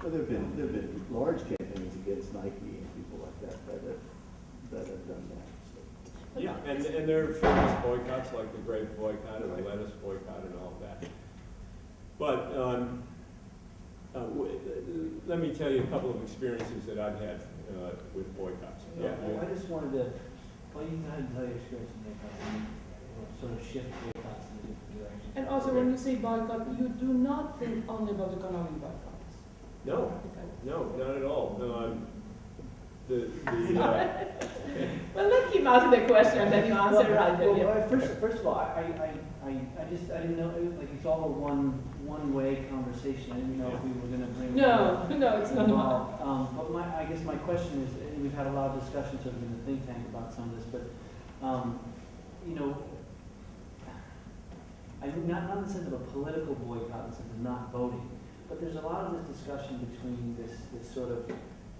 Well, there have been large campaigns against Nike and people like that have done that. So. Yeah, and there are famous boycotts like the grape boycott and the lettuce boycott and all of that. But let me tell you a couple of experiences that I've had with boycotts. Yeah, I just wanted to, well, you can go ahead and tell your experience with boycotts and sort of shift boycotts in a different direction. And also, when you say boycott, you do not think only about economic boycotts. No, no, not at all. No, well, let him ask the question and then you answer right. Well, first of all, I didn't know, like, it's all a one-way conversation. I didn't know if we were going to bring. No, it's not. But I guess my question is, and we've had a lot of discussions sort of in the think tank about some of this, but you know, I mean, not in the sense of a political boycott, in the sense of not voting, but there's a lot of this discussion between this sort of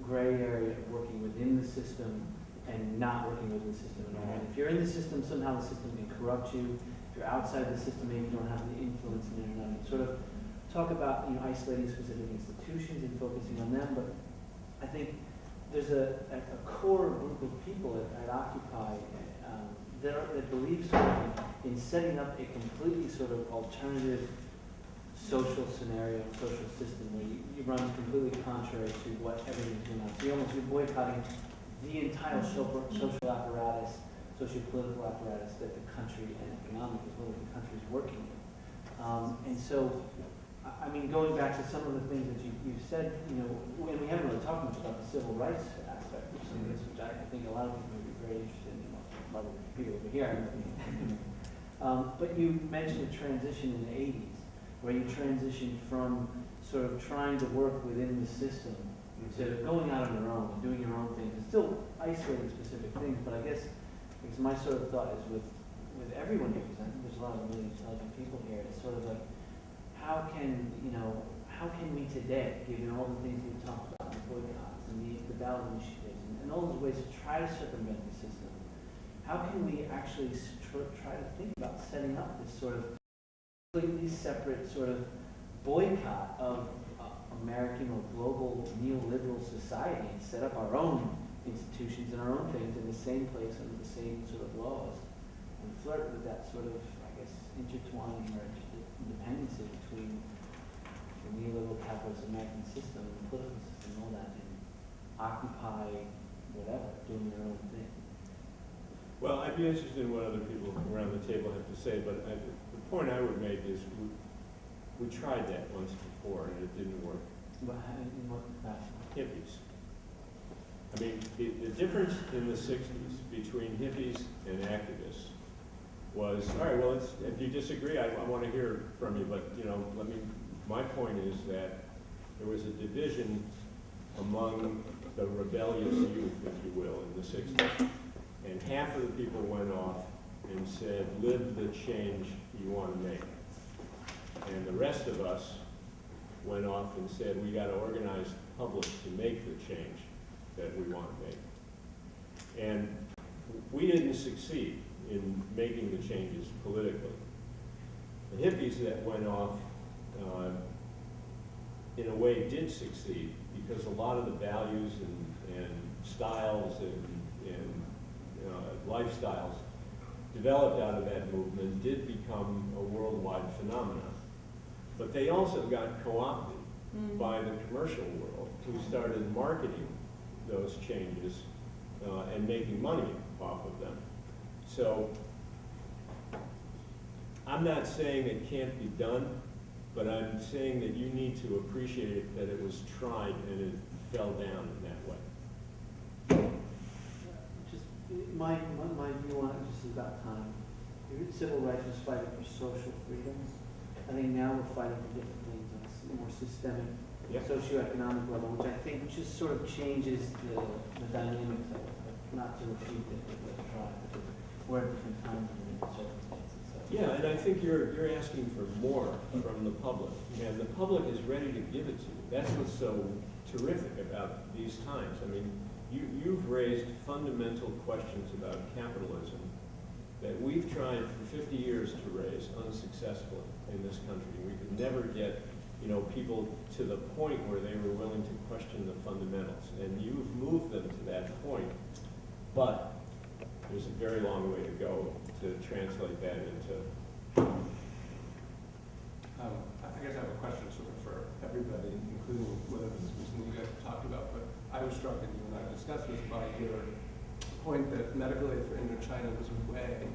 gray area of working within the system and not working within the system at all. And if you're in the system, somehow the system can corrupt you. If you're outside the system, maybe you don't have the influence in it or not. Sort of talk about, you know, isolating specific institutions and focusing on them, but I think there's a core group of people at Occupy that believe sort of in setting up a completely sort of alternative social scenario, social system where you run completely contrary to what everything's doing now. So you're boycotting the entire social apparatus, socio-political apparatus that the country and economic as well as the country is working in. And so, I mean, going back to some of the things that you've said, you know, and we haven't really talked much about the civil rights aspect of some of this, which I think a lot of people would be very interested in, a lot of people over here. But you mentioned a transition in the 80s, where you transitioned from sort of trying to work within the system to going out on your own and doing your own things, and still isolating specific things. But I guess my sort of thought is with everyone here, because I think there's a lot of really intelligent people here, it's sort of like, how can we today, given all the things we've talked about, the boycotts and the ballot initiatives and all those ways to try to circumvent the system, how can we actually try to think about setting up this sort of completely separate sort of boycott of American or global neoliberal society and set up our own institutions and our own things in the same place under the same sort of laws and flirt with that sort of, I guess, intertwining or dependency between the neoliberal capitalist American system and the political system and all that, and occupy whatever, doing their own thing. Well, I'd be interested in what other people around the table have to say, but the point I would make is we tried that once before and it didn't work. But in what capacity? Hippies. I mean, the difference in the 60s between hippies and activists was, all right, well, if you disagree, I want to hear from you, but, you know, my point is that there was a division among the rebellious youth, if you will, in the 60s. And half of the people went off and said, live the change you want to make. And the rest of us went off and said, we got to organize the public to make the change that we want to make. And we didn't succeed in making the changes politically. The hippies that went off, in a way, did succeed because a lot of the values and styles and lifestyles developed out of that movement did become a worldwide phenomenon. But they also got co-opted by the commercial world, who started marketing those changes and making money off of them. So I'm not saying it can't be done, but I'm saying that you need to appreciate that it was tried and it fell down in that way. Just my view on it just is about time. Civil rights was fighting for social freedoms. I think now we're fighting for different things on a more systemic, socioeconomic level, which I think just sort of changes the dynamics of it. Not to repeat it, but to try, because we're at different times and different circumstances. So. Yeah, and I think you're asking for more from the public, and the public is ready to give it to you. That's what's so terrific about these times. I mean, you've raised fundamental questions about capitalism that we've tried for 50 years to raise unsuccessfully in this country. We could never get you know, people to the point where they were willing to question the fundamentals. And you've moved them to that point, but there's a very long way to go to translate that into. I guess I have a question sort of for everybody, including whether this was something you guys talked about, but I was struck, and you and I discussed this, by your point that medical aid for Indochina was a way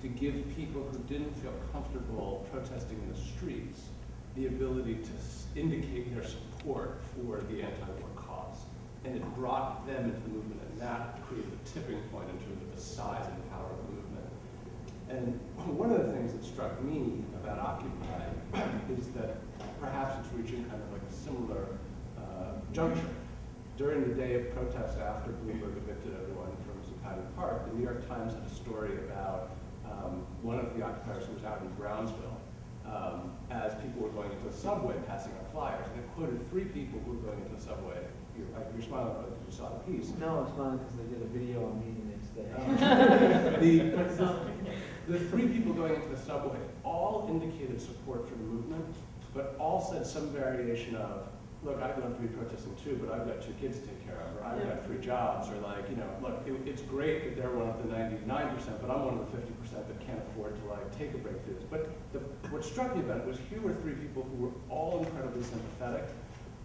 to give people who didn't feel comfortable protesting in the streets the ability to indicate their support for the anti-war cause. And it brought them into the movement, and that created a tipping point in terms of the size and power of the movement. And one of the things that struck me about Occupy is that perhaps it's reaching kind of like a similar juncture. During the day of protest after Bloomberg evicted everyone from Zuccotti Park, the New York Times had a story about one of the occupiers who was out in Brownsville as people were going into a subway passing out flyers. And it quoted 3 people who were going into a subway. You're smiling because you saw the piece. No, it's fine because they did a video on me the next day. The 3 people going into the subway all indicated support for the movement, but all said some variation of, look, I'd love to be protesting too, but I've got 2 kids to take care of, or I've got 3 jobs, or like, you know, look, it's great that they're one of the 99%, but I'm one of the 50% that can't afford to like take a break through this. But what struck me about it was here were 3 people who were all incredibly sympathetic,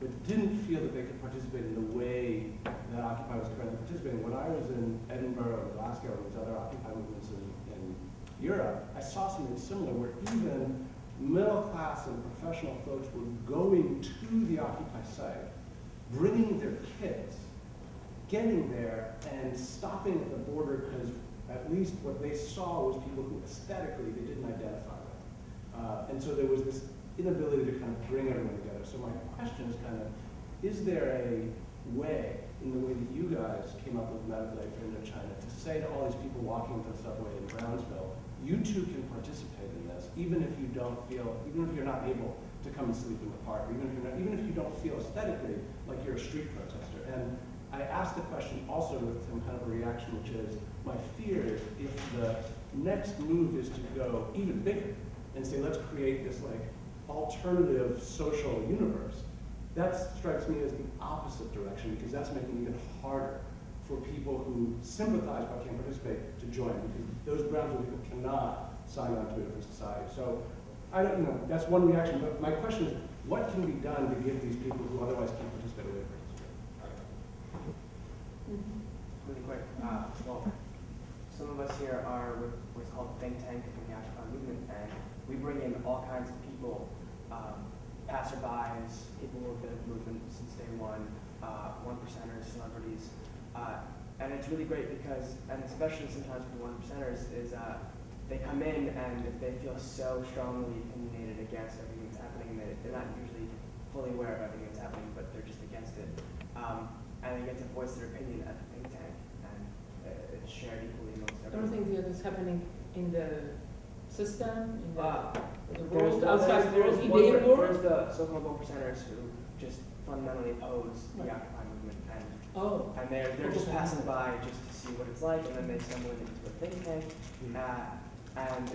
but didn't feel that they could participate in the way that Occupy was currently participating. When I was in Edinburgh or Glasgow and these other Occupy movements in Europe, I saw something similar where even middle class and professional folks were going to the Occupy site, bringing their kids, getting there and stopping at the border because at least what they saw was people who aesthetically they didn't identify with. And so there was this inability to kind of bring everyone together. So my question is kind of, is there a way, in the way that you guys came up with medical aid for Indochina, to say to all these people walking into the subway in Brownsville, you too can participate in this, even if you don't feel, even if you're not able to come and sleep in the park, or even if you don't feel aesthetically like you're a street protester. And I asked the question also with some kind of a reaction, which is, my fear is if the next move is to go even bigger and say, let's create this like alternative social universe, that strikes me as the opposite direction, because that's making it even harder for people who sympathize but can't participate to join, because those Brownsville people cannot sign on to a different society. So I don't, you know, that's one reaction, but my question is, what can be done to give these people who otherwise can't participate a way to participate? Really quick. Well, some of us here are with what's called think tank in the Occupy movement, and we bring in all kinds of people, passerbys, people who have been in the movement since day one, 1%ers, celebrities. And it's really great because, and especially sometimes for the 1%ers, is they come in and if they feel so strongly opinionated against everything that's happening, they're not usually fully aware of everything that's happening, but they're just against it. And they get to voice their opinion at the think tank, and it's shared equally amongst I don't everyone. think that is happening in the system, in the There's world, outside the world, in the there's world. the so-called 1%ers who just fundamentally oppose the Right. Occupy movement, Oh, and they're just passing by just to see what it's like, and then they stumble into a think tank, and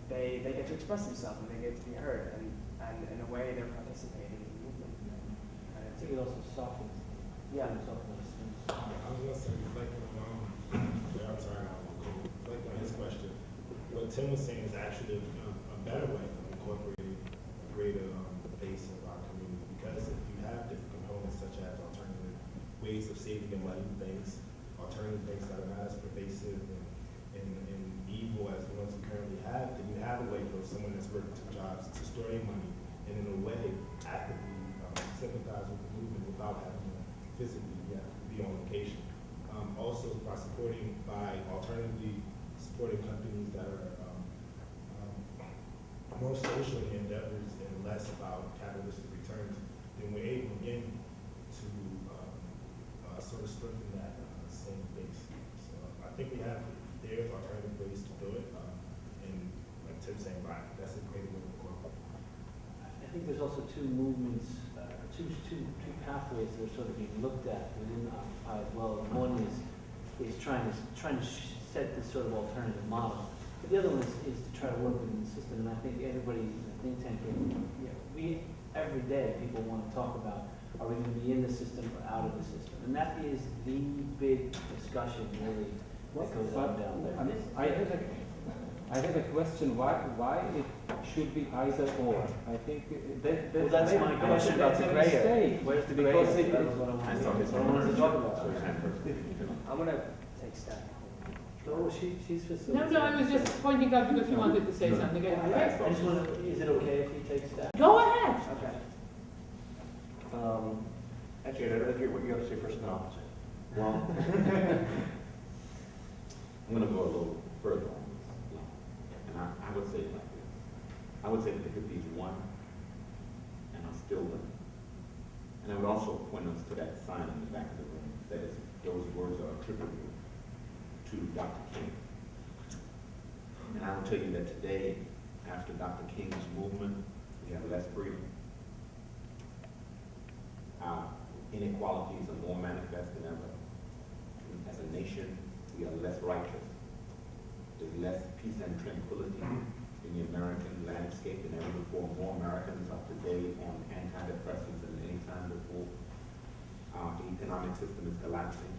they get to express themselves, and they get to be heard, and in a way they're participating in the movement. And I think it also softens. Yeah. Softens things. I was gonna say, reflecting on, I'm sorry, I will go, reflecting on his question, what Tim was saying is actually a better way of incorporating a greater base of our community, because if you have different components such as alternative ways of saving your money, things, alternative things that are not as pervasive and evil as the ones you currently have, then you have a way for someone that's working 2 jobs to store your money and in a way actively sympathize with the movement without having to physically be on location. Also by alternatively supporting companies that are more social in endeavors and less about capitalistic returns, then we're able again to sort of strengthen that same base. So I think there's alternative ways to do it, and like Tim saying, that's a great way to incorporate. I think there's also 2 movements, two pathways that are sort of being looked at within Occupy as well. One is trying to set this sort of alternative model. But the other one is to try to work within the system. And I think everybody in the think tank, every day people want to talk about, are we going to be in the system or out of the system? And that is the big discussion really that goes on down there. I have a question, why it should be either or? I think Well, that's my question about the gray area. Where's the gray Because area? it- That was what I wanted to talk about. I'm gonna take Steph. Oh, she's No, facilitating. no, I was just pointing out because you wanted to say something. Go I ahead. just want to, is it okay if he takes that? Go ahead. Okay. Actually, I'd rather hear what you have to say first, then I'll say. Well, I'm gonna go a little further on this, and I would say it like this. I would say that the hippies won and are still winning. And I would also point us to that sign in the back of the room that says those words are attributable to Dr. King. And I will tell you that today, after Dr. King's movement, we have less freedom. Our inequalities are more manifest than ever. As a nation, we are less righteous. There's less peace and tranquility in the American landscape than ever before. More Americans are today on antidepressants than any time before. Our economic system is collapsing.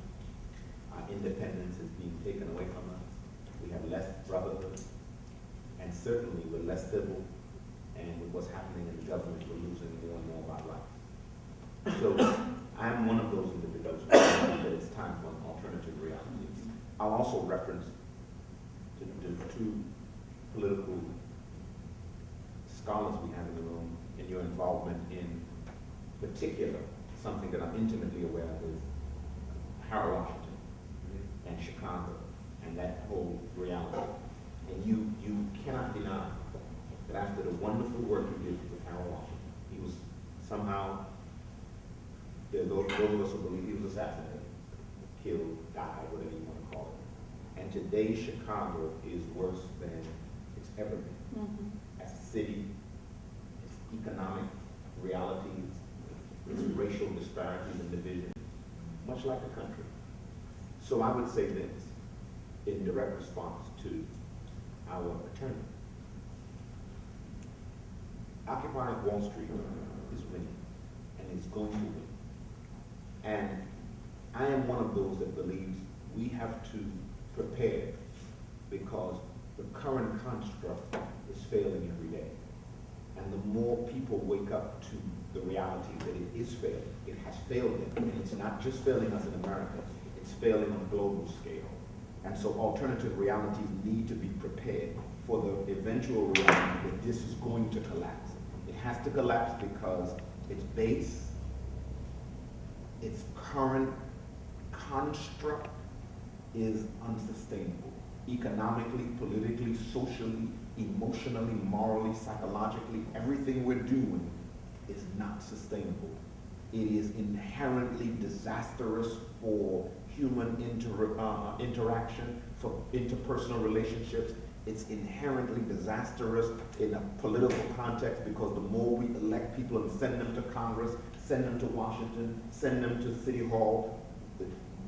Our independence is being taken away from us. We have less brotherhood. And certainly we're less civil. And with what's happening in the government, we're losing more and more of our life. So I am one of those individuals who believe that it's time for an alternative reality. I'll also reference the two political scholars we have in the room and your involvement in particular, something that I'm intimately aware of is Harold Washington and Chicago and that whole reality. And you cannot deny that after the wonderful work you did with Harold Washington, he was somehow, there are those of us who believe he was assassinated, killed, died, whatever you want to call it. And today Chicago is worse than it's ever been. As a city, its economic realities, its racial disparities and division, much like the country. So I would say this in direct response to our attorney. Occupying Wall Street is winning, and is going to win. And I am one of those that believes we have to prepare because the current construct is failing every day. And the more people wake up to the reality that it is failing, it has failed them. And it's not just failing us in America, it's failing on a global scale. And so alternative realities need to be prepared for the eventual reality that this is going to collapse. It has to collapse because its base, its current construct is unsustainable. Economically, politically, socially, emotionally, morally, psychologically, everything we're doing is not sustainable. It is inherently disastrous for human interaction, for interpersonal relationships. It's inherently disastrous in a political context because the more we elect people and send them to Congress, send them to Washington, send them to City Hall.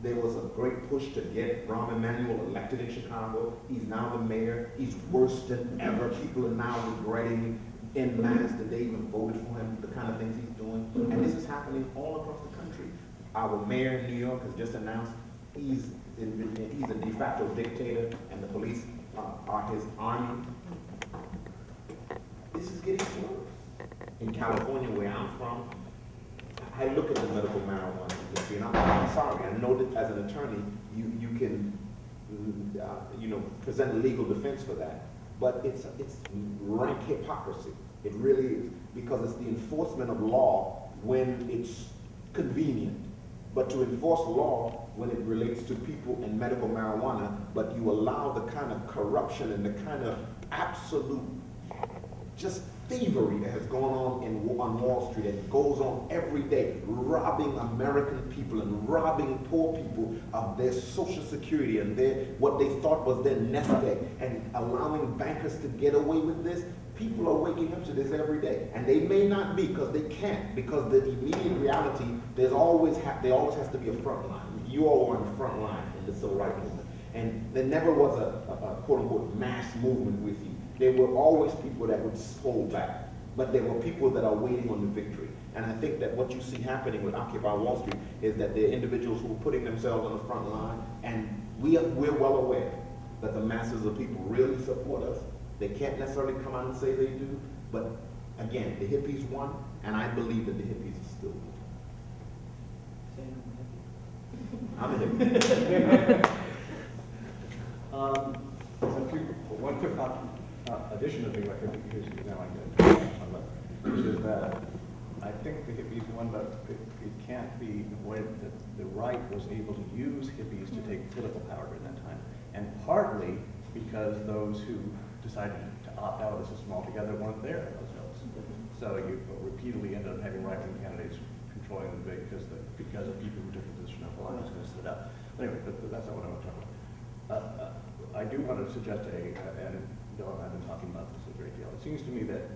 There was a great push to get Rahm Emanuel elected in Chicago. He's now the mayor. He's worse than ever. People are now regretting en masse that they even voted for him, the kind of things he's doing. And this is happening all across the country. Our mayor in New York has just announced he's a de facto dictator and the police are his army. This is getting worse. In California, where I'm from, I look at the medical marijuana industry, and I'm sorry. I know that as an attorney, you can present a legal defense for that, but it's rank hypocrisy. It really is, because it's the enforcement of law when it's convenient, but to enforce law when it relates to people and medical marijuana, but you allow the kind of corruption and the kind of absolute just thievery that has gone on Wall Street, that goes on every day, robbing American people and robbing poor people of their Social Security and what they thought was their nest egg, and allowing bankers to get away with this. People are waking up to this every day, and they may not be because they can't, because the immediate reality, there always has to be a front line. You all were on the front line in the civil rights movement, and there never was a quote unquote mass movement with you. There were always people that would hold back. but there were people that are waiting on the victory. And I think that what you see happening with Occupy Wall Street is that there are individuals who are putting themselves on the front line, and we're well aware that the masses of people really support us. They can't necessarily come out and say they do, but again, the hippies won, and I believe that the hippies are still winning. I'm a hippie. There's a few, one quick addition to the record, because now I get which is that I think the hippies won, but it can't be avoided that the right was able to use hippies to take political power during that time. And partly because those who decided to opt out of the system altogether weren't there in those votes. So you repeatedly ended up having right-wing candidates controlling the debate because of people who took the position of, well, I'm just going to sit out. But anyway, that's not what I want to talk about. I do want to suggest and Bill and I have been talking about this a great deal. It seems to me that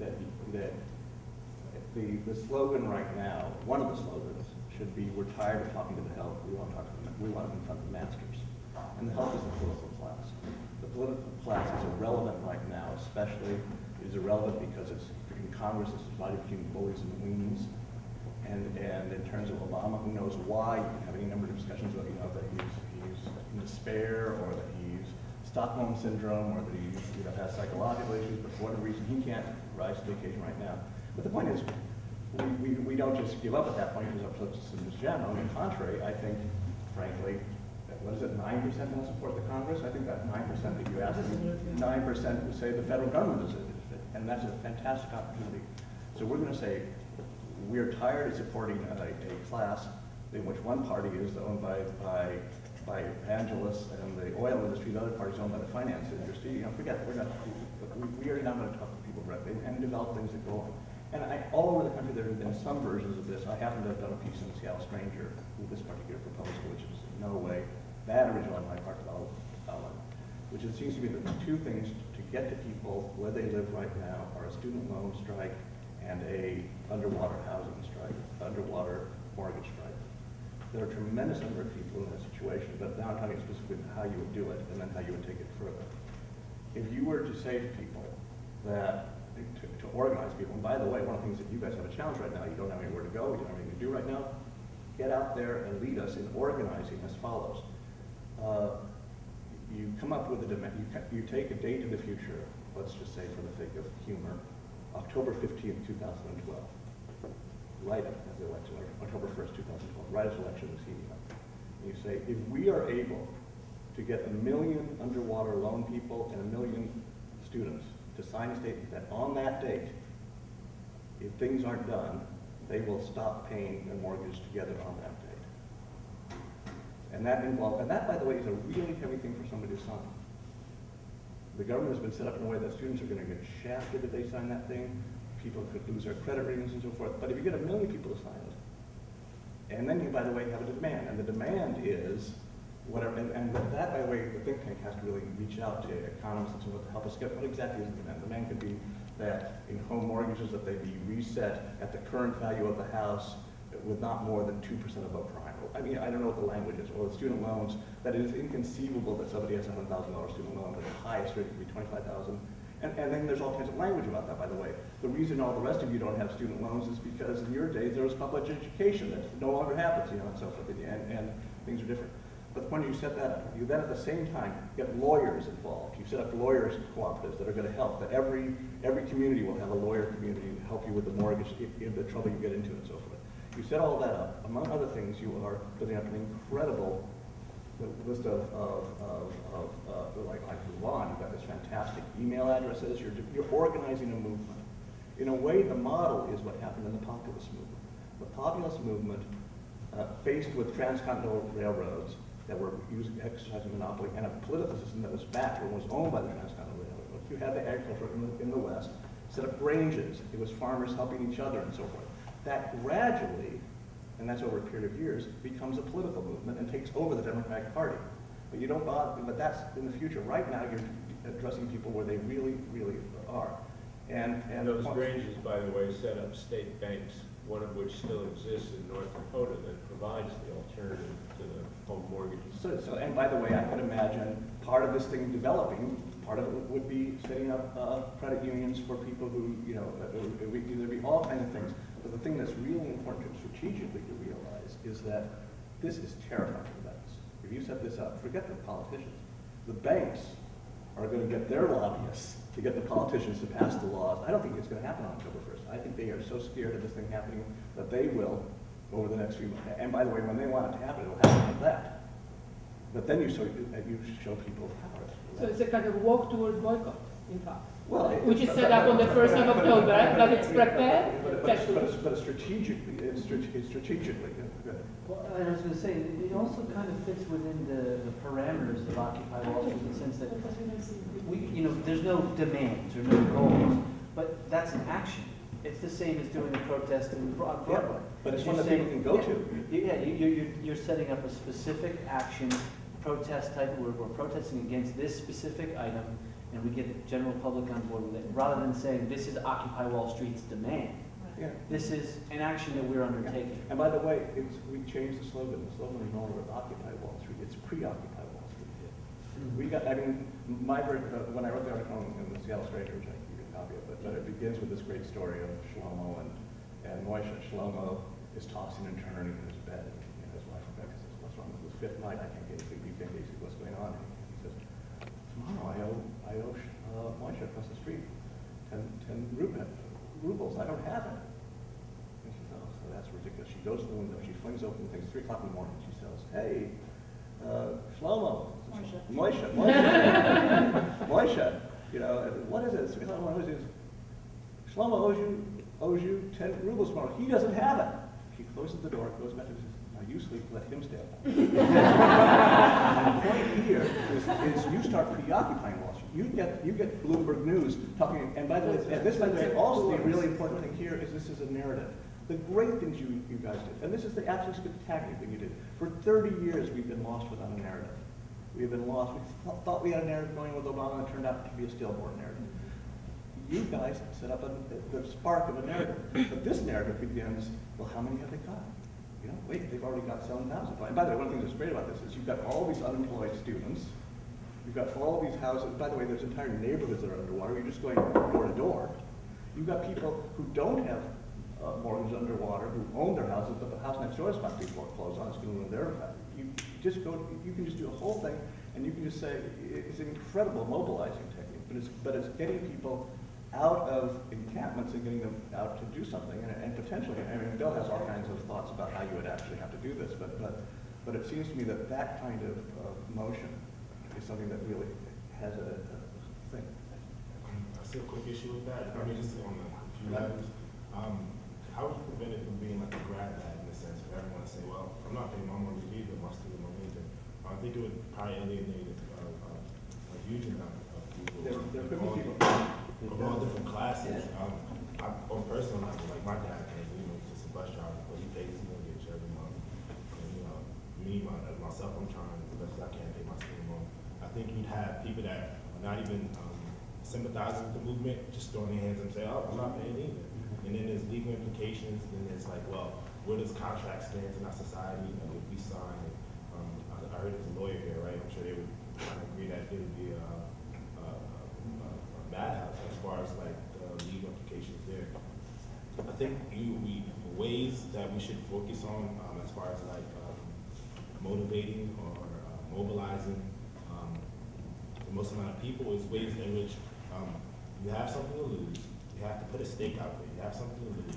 the slogan right now, one of the slogans, should be, we're tired of talking to the help, we want to talk to them, we want to confront the masters. And the help is the political class. The political class is irrelevant right now, especially it is irrelevant because it's in Congress, it's divided between the bullies and the weenies. And in terms of Obama, who knows why? You can have any number of discussions about, that he's in despair, or that he's Stockholm syndrome, or that he has psychological issues, but for whatever reason he can't rise to the occasion right now. But the point is, we don't just give up at that point because our political system is jammed. On the contrary, I think, frankly, what is it, 9% don't support the Congress? I think that 9% that you asked me, 9% would say the federal government is it, and that's a fantastic opportunity. So we're going to say, we're tired of supporting a class in which one party is owned by evangelists and the oil industry, the other party is owned by the finance industry. Forget it. We are not going to talk to people directly and develop things that go on. And all over the country there have been some versions of this. I happen to have done a piece in the Seattle Stranger with this particular proposal, which is in no way that original on my part development, which it seems to me that the two things to get to people where they live right now are a student loan strike and a underwater housing strike, underwater mortgage strike. There are a tremendous number of people in that situation, but now I'm talking specifically about how you would do it and then how you would take it further. If you were to say to people that, to organize people, and by the way, one of the things that you guys have a challenge right now, you don't have anywhere to go, you don't have anything to do right now, get out there and lead us in organizing as follows. You come up with a demand, you take a date in the future, let's just say for the sake of humor, October 15th, 2012. Right as the election, October 1st, 2012, right as the election was heating up. And you say, if we are able to get 1 million underwater loan people and 1 million students to sign a statement that on that date, if things aren't done, they will stop paying their mortgage together on that date. And that, by the way, is a really heavy thing for somebody to sign. The government has been set up in a way that students are going to get shafted if they sign that thing. People could lose their credit ratings and so forth. But if you get 1 million people to sign it, and then you, by the way, have a demand, and the demand is whatever, and that, by the way, the think tank has to really reach out to economists and so forth to help us get what exactly is the demand. The demand could be that in home mortgages that they be reset at the current value of the house with not more than 2% above prime. I mean, I don't know what the language is, or the student loans, that it is inconceivable that somebody has a $100,000 student loan, but the highest rate could be $25,000. And then there's all kinds of language about that, by the way. The reason all the rest of you don't have student loans is because in your days there was public education that no longer happens, and so forth, and things are different. But when you set that up, you then at the same time get lawyers involved. You set up lawyers cooperatives that are going to help, that every community will have a lawyer community to help you with the mortgage if the trouble you get into and so forth. You set all that up. Among other things, you are building up an incredible list of like Ron, you've got this fantastic email addresses, you're organizing a movement. In a way, the model is what happened in the populist movement. The populist movement, faced with transcontinental railroads that were exercising monopoly, and a political system that was backed and was owned by the transcontinental railroad. You had the agriculture in the West, set up ranges, it was farmers helping each other and so forth. That gradually, and that's over a period of years, becomes a political movement and takes over the Democratic Party. But you don't bother, but that's in the future. Right now, you're addressing people where they really, really are. And those ranges, by the way, set up state banks, one of which still exists in North Dakota that provides the alternative to the home mortgages. So, and by the way, I could imagine part of this thing developing Part of it would be setting up credit unions for people who, there'd be all kinds of things. But the thing that's really important strategically to realize is that this is terrifying for the banks. If you set this up, forget the politicians. The banks are going to get their lobbyists to get the politicians to pass the laws. I don't think it's going to happen on October 1st. I think they are so scared of this thing happening that they will over the next few months. And by the way, when they want it to happen, it'll happen like that. But then you show people power. So it's a kind of walk towards boycott, in fact. Well, Which is set up on the 1st of October, but it's prepared. But strategically, it's strategically good. Well, I was going to say, it also kind of fits within the parameters of Occupy Wall Street in the sense that there's no demands or no goals, but that's an action. It's the same as doing a protest in Broadway. Yeah, but it's one that people can go to. Yeah, you're setting up a specific action, protest type, we're protesting against this specific item, and we get the general public on board with it, rather than saying this is Occupy Wall Street's demand. Yeah. This is an action that we're undertaking. And by the way, we changed the slogan. The slogan is no longer Occupy Wall Street, it's pre-Occupy Wall Street. We got, when I wrote the article in the Seattle Stranger, which I can give you a copy of, but it begins with this great story of Shlomo and Moshe. Shlomo is tossing and turning in his bed. And his wife Rebecca says, "What's wrong with this fifth night? I can't get to sleep. You can't get to sleep. What's going on?" And he says, "Tomorrow I owe Moshe across the street 10 rubles. I don't have it." And she says, "Oh, so that's ridiculous." She goes to the window. She flings open things. 3 o'clock in the morning. She says, "Hey, Shlomo, Moshe, what is it? Shlomo owes you 10 rubles tomorrow. He doesn't have it." She closes the door, goes back and says, "Now you sleep, let him stay up." And the point here is you start preoccupying Wall Street. You get Bloomberg News talking, and by the way, also the really important thing here is this is a narrative. The great things you guys did, and this is the absolutely spectacular thing you did. For 30 years, we've been lost without a narrative. We have been lost. We thought we had a narrative going with Obama, and it turned out to be a stillborn narrative. You guys set up the spark of a narrative. But this narrative begins, well, how many have they got? Wait, they've already got 7,000. And by the way, one of the things that's great about this is you've got all these unemployed students. You've got all these houses. By the way, there's entire neighborhoods that are underwater. You're just going door to door. You've got people who don't have mortgages underwater, who own their houses, but the house next door is about to be foreclosed on. It's going to ruin their value. You can just do a whole thing, and you can just say it's an incredible mobilizing technique. But it's getting people out of encampments and getting them out to do something, and potentially, Bill has all kinds of thoughts about how you would actually have to do this, but it seems to me that kind of motion is something that really has a thing. I see a quick issue with that. Just on a few items. How would you prevent it from being like a grab bag in the sense for everyone to say, well, I'm not paying my mortgage either, my student loan either. I think it would probably alienate a huge amount of people. There could be people. Of all different classes. On personal level, like my dad pays, he's just a bus driver, but he pays his mortgage every month. And myself, I'm trying as best as I can to pay my student loan. I think you'd have people that are not even sympathizing with the movement, just throwing their hands up and say, oh, I'm not paying either. And then there's legal implications, and it's like, well, where does contract stand in our society? If we sign, I heard there's a lawyer here, right? I'm sure they would agree that it would be a madhouse as far as like the legal implications there. I think ways that we should focus on as far as like motivating or mobilizing the most amount of people is ways in which you have something to lose. You have to put a stake out there. You have something to lose,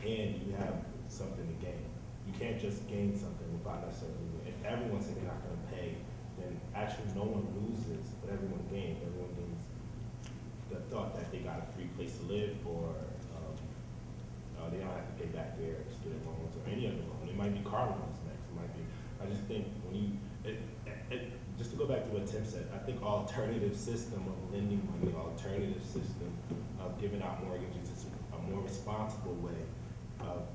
and you have something to gain. You can't just gain something without necessarily losing. If everyone's saying they're not going to pay, then actually no one loses, but everyone gains. Everyone gains the thought that they got a free place to live, or they don't have to pay back their student loans or any other loan. It might be car loans next. It might be. I just think when just to go back to what Tim said, I think alternative system of lending money, alternative system of giving out mortgages is a more responsible way of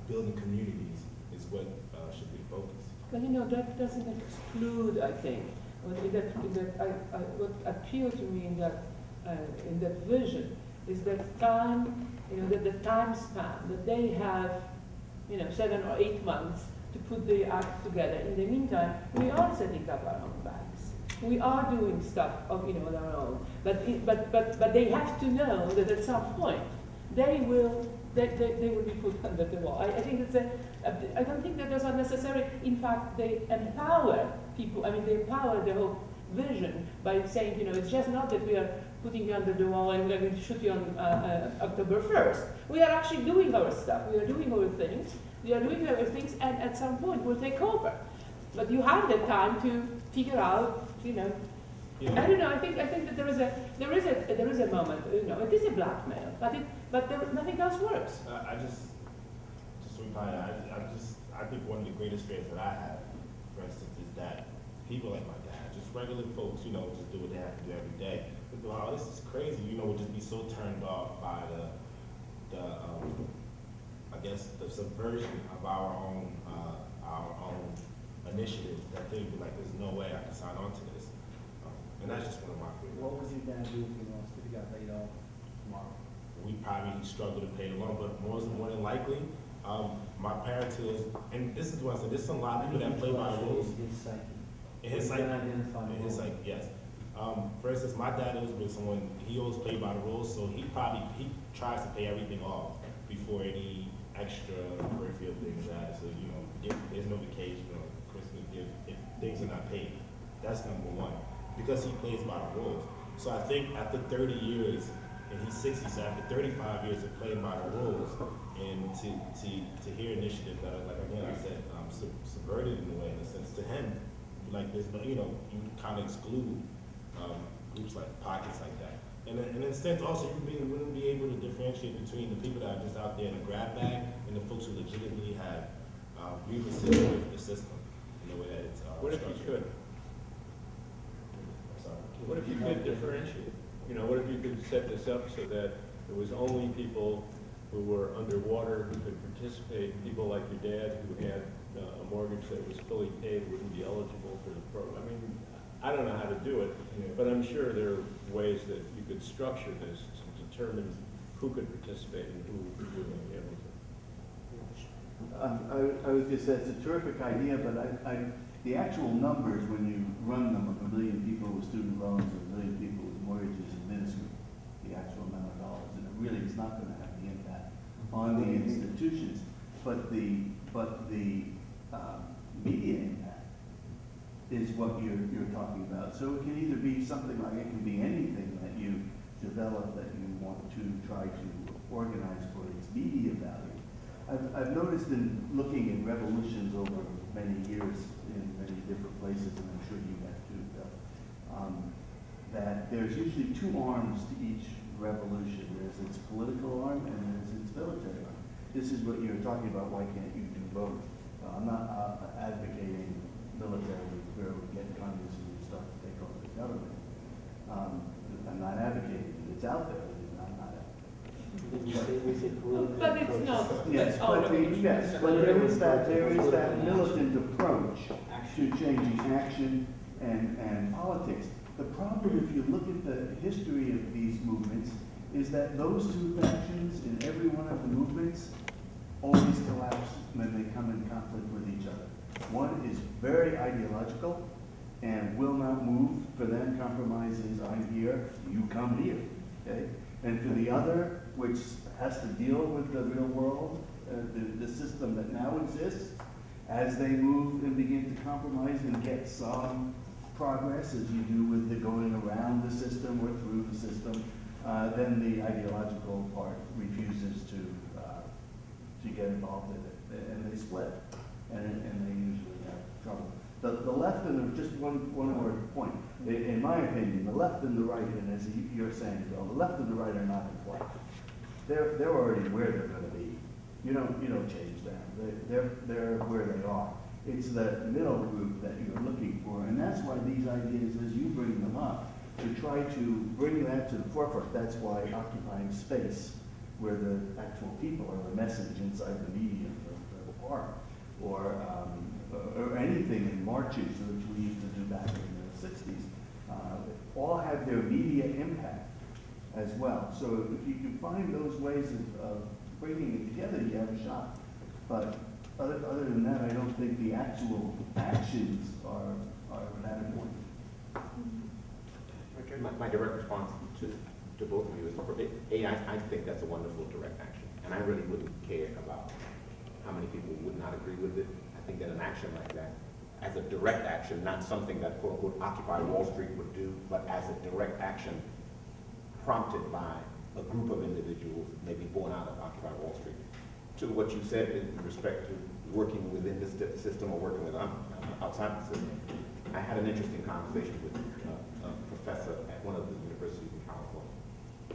building communities is what should be focused. But that doesn't exclude, I think. What appealed to me in that vision is that time, that the time span, that they have, 7 or 8 months to put the act together. In the meantime, we are setting up our own banks. we are doing stuff of, on our own. But they have to know that at some point they will be put under the wall. I think I don't think that those are necessary. In fact, they empower people. I mean, they empower the whole vision by saying, it's just not that we are putting you under the wall and we're going to shoot you on October 1st. We are actually doing our stuff. We are doing our things. And at some point we'll take over. But you have the time to figure out, Yeah. I don't know. I think that there is a moment. It is a blackmail, but nothing else works. Just to reply, I think one of the greatest fears that I have, for instance, is that people like my dad, just regular folks, just do what they have to do every day. But, wow, this is crazy, would just be so turned off by I guess the subversion of our own initiatives that they'd be like, there's no way I can sign on to this. And that's just one of my fears. What was your dad do if he lost, if he got laid off tomorrow? We probably struggle to pay the loan, but more than likely, my parents is, and this is what I said, there's a lot of people that play by the rules. His psyche. In his psyche. Identify In his psyche, yes. For instance, my dad was with someone, he always played by the rules, so he tries to pay everything off before any extra peripheral things added. So, there's no vacation or Christmas gift if things are not paid. That's number one, because he plays by the rules. So I think after 30 years, and he's 60, so after 35 years of playing by the rules, and to hear initiatives that are, like again I said, subverted in a way, in a sense, to him, like there's no, you kind of exclude groups like pockets like that. And in a sense, also, you wouldn't be able to differentiate between the people that are just out there in a grab bag and the folks who legitimately have grievances with the system in the way that it's What if you structured. could? What if you could differentiate? What if you could set this up so that it was only people who were underwater who could participate, people like your dad who had a mortgage that was fully paid wouldn't be eligible for the program? I mean, I don't know how to do it, but I'm sure there are ways that you could structure this to determine who could participate and who wouldn't be able to. I was just, that's a terrific idea, but the actual numbers, when you run them, of 1 million people with student loans, or 1 million people with mortgages, is minuscule, the actual amount of dollars, and it really is not going to have the impact on the institutions, but the media impact is what you're talking about. So it can either be something like, it can be anything that you develop that you want to try to organize for its media value. I've noticed in looking at revolutions over many years in many different places, and I'm sure you have too, Bill, that there's usually two arms to each revolution. There's its political arm and there's its military arm. This is what you're talking about, why can't you do both? I'm not advocating military where we get communism and start to take over the government. I'm not advocating it. It's out there. I'm not advocating. But it's not. Yes, but there is that militant approach to changing action and politics. The problem, if you look at the history of these movements, is that those two factions in every one of the movements always collapse when they come in conflict with each other. One is very ideological and will not move. For them, compromise is, I'm here, you come here. Okay? And for the other, which has to deal with the real world, the system that now exists, as they move and begin to compromise and get some progress, as you do with the going around the system or through the system, then the ideological part refuses to get involved in it, and they split, and they usually have trouble. The left and just one more point. In my opinion, the left and the right, and as you're saying, Bill, the left and the right are not in play. They're already where they're going to be. You don't change them. They're where they are. It's the middle group that you're looking for, and that's why these ideas, as you bring them up, to try to bring that to the forefront. That's why occupying space, where the actual people are the message inside the medium of the park, or anything in marches, which we used to do back in the 60s, all have their media impact as well. So if you can find those ways of bringing it together, you have a shot. But other than that, I don't think the actual actions are that important. Richard? My direct response to both of you is, I think that's a wonderful direct action. And I really wouldn't care about how many people would not agree with it. I think that an action like that, as a direct action, not something that quote unquote Occupy Wall Street would do, but as a direct action prompted by a group of individuals, maybe born out of Occupy Wall Street. To what you said in respect to working within this system or working with outside the system, I had an interesting conversation with a professor at one of the universities in California.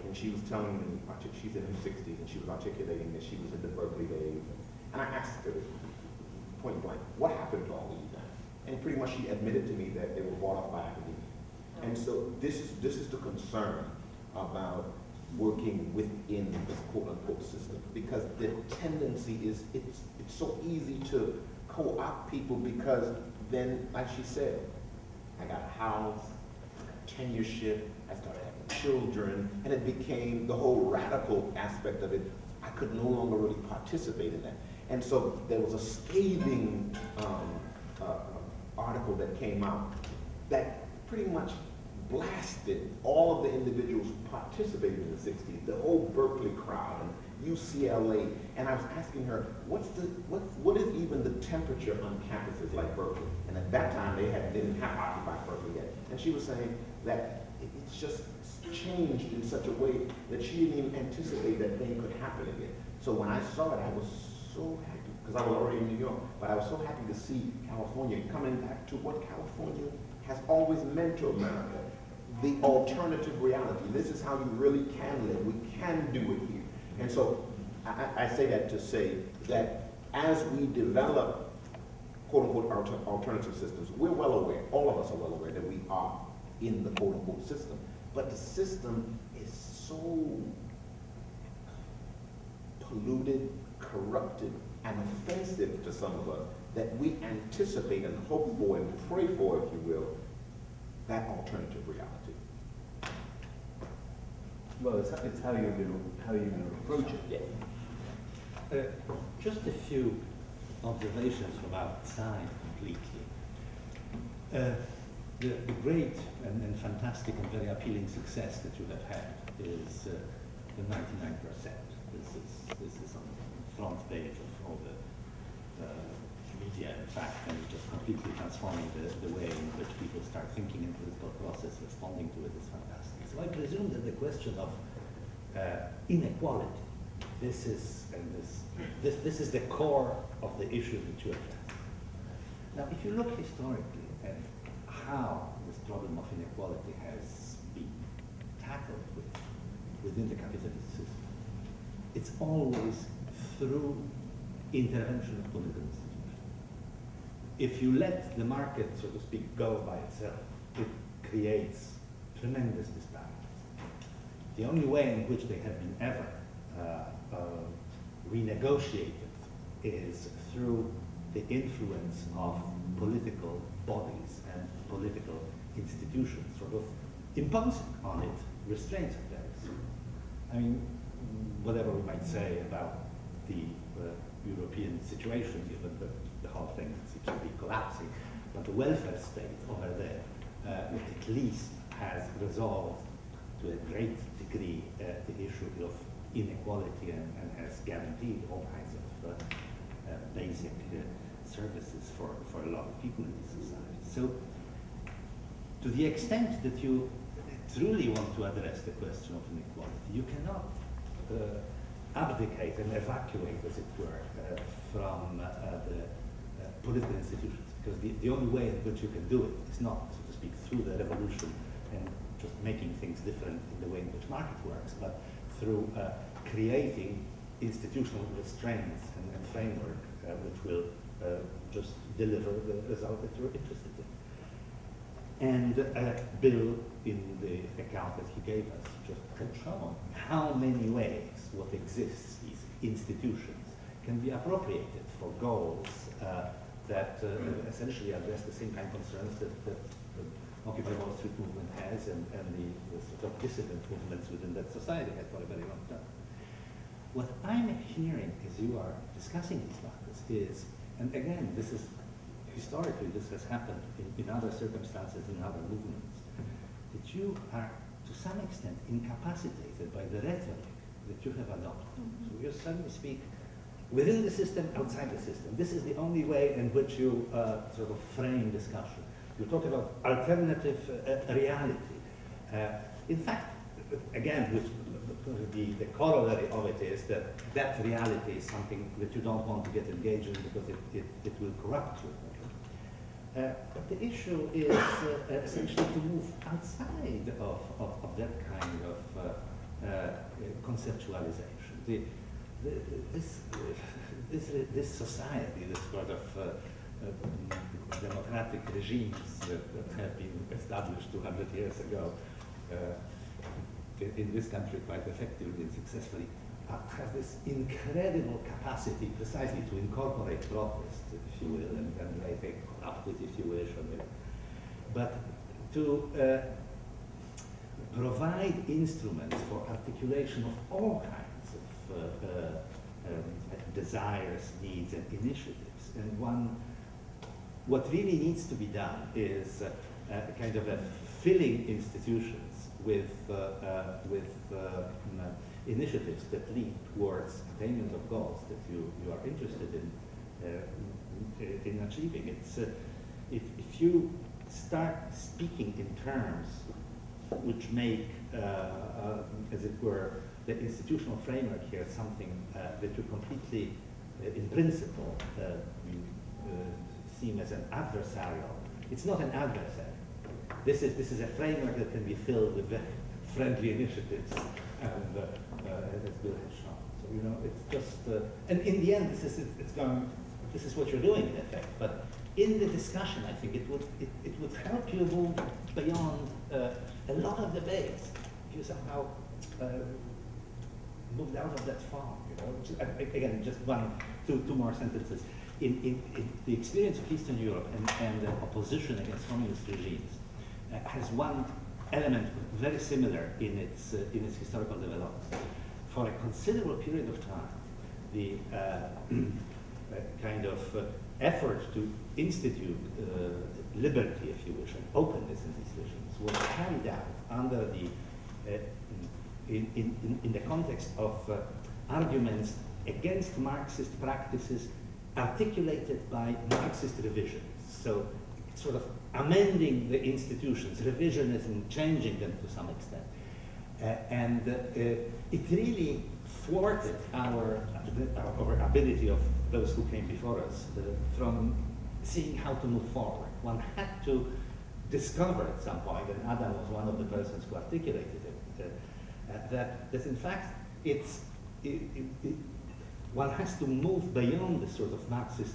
And she was telling me, she's in her 60s, and she was articulating that she was in the Berkeley days. And I asked her point blank, what happened to all of you guys? And pretty much she admitted to me that they were bought off by academia. And so this is the concern about working within this quote-unquote system, because the tendency is it's so easy to co-opt people, because then, like she said, I got a house, I got tenureship, I started having children, and it became the whole radical aspect of it. I could no longer really participate in that. And so there was a scathing article that came out that pretty much blasted all of the individuals who participated in the 60s, the whole Berkeley crowd and UCLA. And I was asking her, what is even the temperature on campuses like Berkeley? And at that time, they didn't have Occupy Berkeley yet. And she was saying that it's just changed in such a way that she didn't even anticipate that thing could happen again. So when I saw it, I was so happy, because I was already in New York, but I was so happy to see California coming back to what California has always meant to America, the alternative reality. This is how you really can live. We can do it here. And so I say that to say that as we develop quote-unquote alternative systems, we're well aware, all of us are well aware that we are in the quote-unquote system. But the system is so polluted, corrupted, and offensive to some of us that we anticipate and hope for and pray for, if you will, that alternative reality. Well, it's how you're going to approach it. Just a few observations from outside completely. The great and fantastic and very appealing success that you have had is the 99%. This is on the front page of all the media, in fact, and just completely transforming the way in which people start thinking in political process, responding to it is fantastic. So I presume that the question of inequality, this is the core of the issue that you address. Now, if you look historically at how this problem of inequality has been tackled within the capitalist system, it's always through intervention of political institutions. If you let the market, so to speak, go by itself, it creates tremendous disparities. The only way in which they have been ever renegotiated is through the influence of political bodies and political institutions, sort of imposing on it restraints of theirs. I mean, whatever we might say about the European situation, given the whole thing seems to be collapsing, but the welfare state over there at least has resolved to a great degree the issue of inequality and has guaranteed all kinds of basic services for a lot of people in this society. So, to the extent that you truly want to address the question of inequality, you cannot abdicate and evacuate, as it were, from the political institutions, because the only way in which you can do it is not, so to speak, through the revolution and just making things different in the way in which market works, but through creating institutional restraints and framework which will just deliver the result that you're interested in. And Bill, in the account that he gave us, just shown how many ways what exists, these institutions, can be appropriated for goals that essentially address the same kind of concerns that the Occupy Wall Street movement has and the sort of dissident movements within that society had for a very long time. What I'm hearing as you are discussing these matters is, and again, this is historically this has happened in other circumstances, in other movements, that you are to some extent incapacitated by the rhetoric that you have adopted. So you suddenly speak within the system, outside the system. This is the only way in which you sort of frame discussion. You talk about alternative reality. In fact, again, the corollary of it is that that reality is something that you don't want to get engaged in because it will corrupt you. But the issue is essentially to move outside of that kind of conceptualization. This society, this sort of democratic regimes that have been established 200 years ago in this country quite effectively and successfully, have this incredible capacity precisely to incorporate protest, if you will, and I think corrupt it, if you wish, but to provide instruments for articulation of all kinds of desires, needs, and initiatives. And what really needs to be done is kind of filling institutions with initiatives that lead towards attainment of goals that you are interested in achieving. It's if you start speaking in terms which make, as it were, the institutional framework here something that you completely, in principle, seem as an adversarial. It's not an adversary. This is a framework that can be filled with friendly initiatives, and as Bill has shown. So you know, it's just, and in the end, this is what you're doing in effect. But in the discussion, I think it would help you move beyond a lot of debates if you somehow moved out of that fog. You know, again, just two more sentences. In the experience of Eastern Europe and the opposition against communist regimes has one element very similar in its historical development. For a considerable period of time, the kind of effort to institute liberty, if you wish, and openness in these regimes was carried out under the in the context of arguments against Marxist practices articulated by Marxist revisionists. So sort of amending the institutions, revisionism, changing them to some extent. And it really thwarted our ability of those who came before us from seeing how to move forward. One had to discover at some point, and Adam was one of the persons who articulated it, that in fact one has to move beyond the sort of Marxist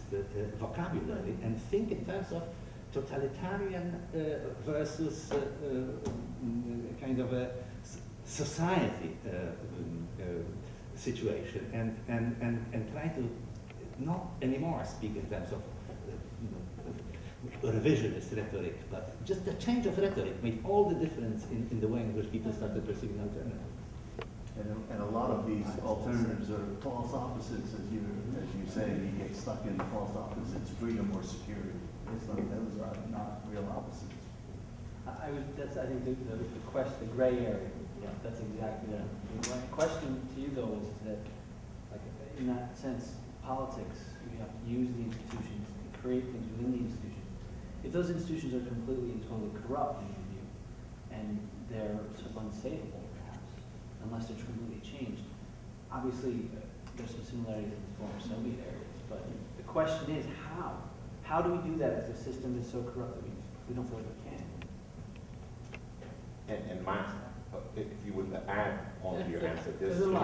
vocabulary and think in terms of totalitarian versus kind of a society situation, and try to not anymore speak in terms of revisionist rhetoric, but just the change of rhetoric made all the difference in the way in which people started perceiving alternatives. And a lot of these alternatives are false opposites, as you say. You get stuck in false opposites, freedom or security. Those are not real opposites. That's, I think, the gray area. Yeah, that's exactly it. My question to you, though, is that, like, in that sense, politics, you have to use the institutions to create things within the institutions. If those institutions are completely and totally corrupt, in your view, and they're sort of unsavable, perhaps, unless they're completely changed, obviously, there's some similarities in the former Soviet areas, but the question is how? How do we do that if the system is so corrupt that we don't feel like we can? And my, if you would add on to your answer, this There's a lot.